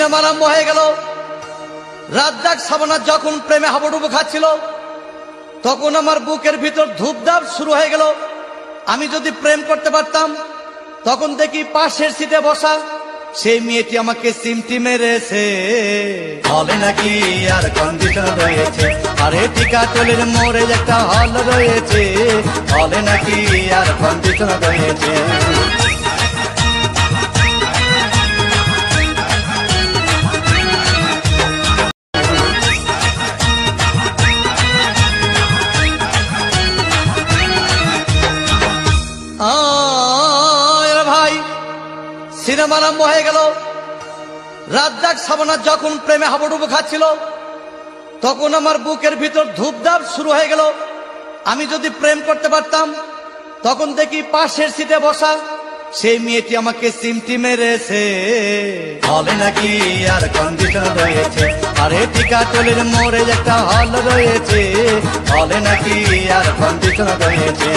Cinema আরম্ভ হয়ে গেল। রাজ্জাক সাবানা যখন প্রেমে হাবুডুবু খাচ্ছিল, তখন আমার বুকের ভিতর ধূপধাপ শুরু হয়ে গেল। আমি যদি প্রেম করতে পারতাম, তখন দেখি পাশের সিটে বসা সেই মেয়েটি আমাকে সিমটি মেরেছে। হলে নাকি আর কন্ডিশন রয়েছে, আরে টিকাটলের মোড়ে একটা হল রয়েছে। হলে নাকি আর কন্ডিশন রয়েছে। ভাই, সিনেমা আরম্ভ হয়ে গেল। রাজ্জাক সাবানা যখন প্রেমে হাবুডুবু খাচ্ছিল, তখন আমার বুকের ভিতর ধূপধাপ শুরু হয়ে গেল। আমি যদি প্রেম করতে পারতাম, তখন দেখি পাশের সিটে বসা সেই মেয়েটি আমাকে সিমটি মেরেছে। হলে নাকি আর কন্ডিশন রয়েছে, আরে টিকাটলের মোড়ে একটা হল রয়েছে। হলে নাকি আর কন্ডিশন রয়েছে।